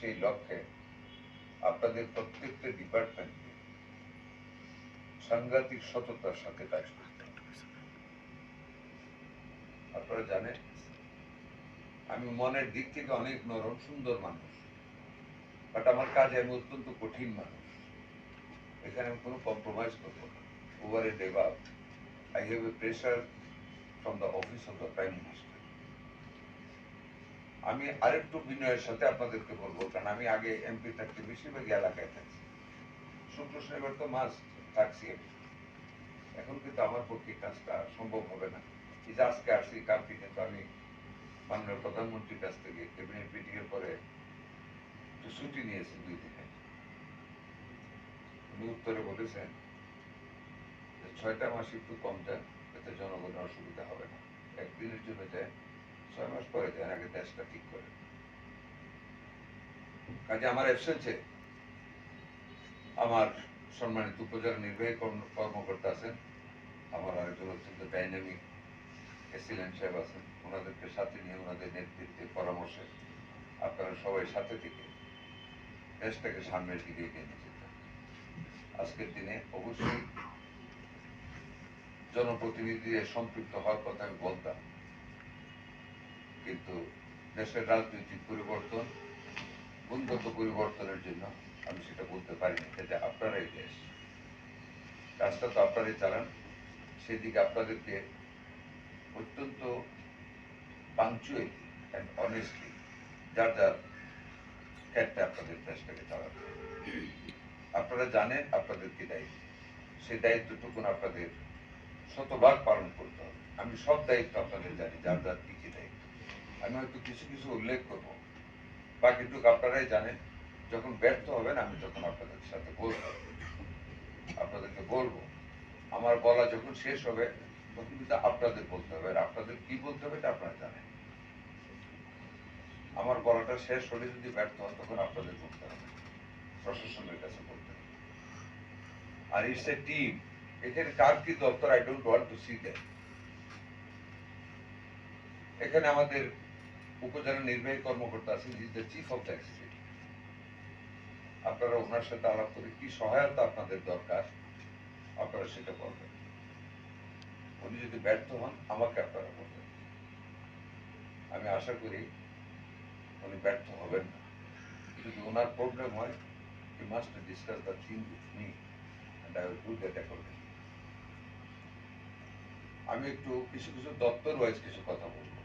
সেই লক্ষ্যে আপনাদের প্রত্যেকটা ডিপার্টমেন্টকে সাংঘাতিক সততার সাথে কাজ করতে হবে। আপনারা জানেন আমি মনের দিক থেকে অনেক নরম সুন্দর মানুষ, বাট আমার কাজে আমি অত্যন্ত কঠিন মানুষ। এখানে আমি কোনো কম্প্রোমাইজ করবো না। ওভার এ ডেভাব I have a pressure from the office of the Prime Minister. আমি আরেকটু বিনয়ের সাথে আপনাদেরকে বলবো, কারণ আমি আগে এমপি থাকতে বেশিরভাগ এলাকায় থাকছি, শুক্র শনিবার তো মাস থাকছি আমি। এখন কিন্তু আমার পক্ষে কাজটা সম্ভব হবে না। এই যে আজকে আসছি, কালকে কিন্তু আমি মাননীয় প্রধানমন্ত্রীর কাছ থেকে ক্যাবিনেট মিটিং এর পরে একটু ছুটি নিয়েছি 2 দিনে। উনি উত্তরে বলেছেন যে 6টা মাস একটু কম দেন, এতে জনগণের অসুবিধা হবে না। একদিনের জন্য যায়, 6 মাস পরে যায়, আগে দেশটা ঠিক করে। কাজে আমার অ্যাবসেন্সে আমার সম্মানিত উপজেলা নির্বাহী কর্মকর্তা আছেন, আমার আরেকজন অত্যন্ত ডাইনামিক এসিলেন্ট সাহেব আছেন, ওনাদেরকে সাথে নিয়ে ওনাদের নেতৃত্বে পরামর্শে আপনারা সবাই সাথে থেকে দেশটাকে সামনের দিকে এগিয়ে নিয়ে যেতে। আজকের দিনে অবশ্যই জনপ্রতিনিধিদের সম্পৃক্ত হওয়ার কথা আমি বলতাম, কিন্তু দেশের রাজনৈতিক পরিবর্তন, গুণগত পরিবর্তনের জন্য আমি সেটা বলতে পারিনি। এটা আপনারাই দেশ, কাজটা তো আপনারাই চালান। সেদিকে আপনাদেরকে অত্যন্ত পাংচুয়ালি অ্যান্ড অনেস্টলি যার যার ক্ষেত্রে আপনাদের দেশটাকে চালাতে হবে। আপনারা জানেন আপনাদের কি দায়িত্ব, সেই দায়িত্বটুকু আপনাদের শতভাগ পালন করতে হবে। আমি সব দায়িত্ব আপনাদের জানি, যার যার কি কি দায়িত্ব। আমি হয়তো কিছু কিছু উল্লেখ করব, বাকিটুকু আপনারাই জানেন। যখন ব্যর্থ হবেন আমি তখন আপনাদের সাথে বলবো, আপনাদেরকে বলবো। আমার বলা যখন শেষ হবে তখন কিন্তু আপনাদের বলতে হবে, আর আপনাদের কি বলতে হবে এটা আপনারা জানেন। আমার বলাটা শেষ হলে যদি ব্যর্থ হন তখন আপনাদের বলতে হবে, প্রশাসনের কাছে বলতে হবে। আর ইটস এ টিম। এখানে কার কি দপ্তর I don't want to see that. এখানে আমাদের উপজেলা নির্বাহী কর্মকর্তা আছেন, he is the chief of the state. আপনারা ওনার সাথে আলাপ করে কি সহায়তা আপনাদের দরকার আপনারা সেটা বলবেন। উনি যদি ব্যর্থ হন আমাকে আপনারা বলবেন। আমি আশা করি উনি ব্যর্থ হবেন না। যদি ওনার প্রবলেম হয়, he must discuss the thing with me and I will do that accordingly. আমি একটু কিছু কিছু দপ্তর ওয়াইজ কিছু কথা বলবো।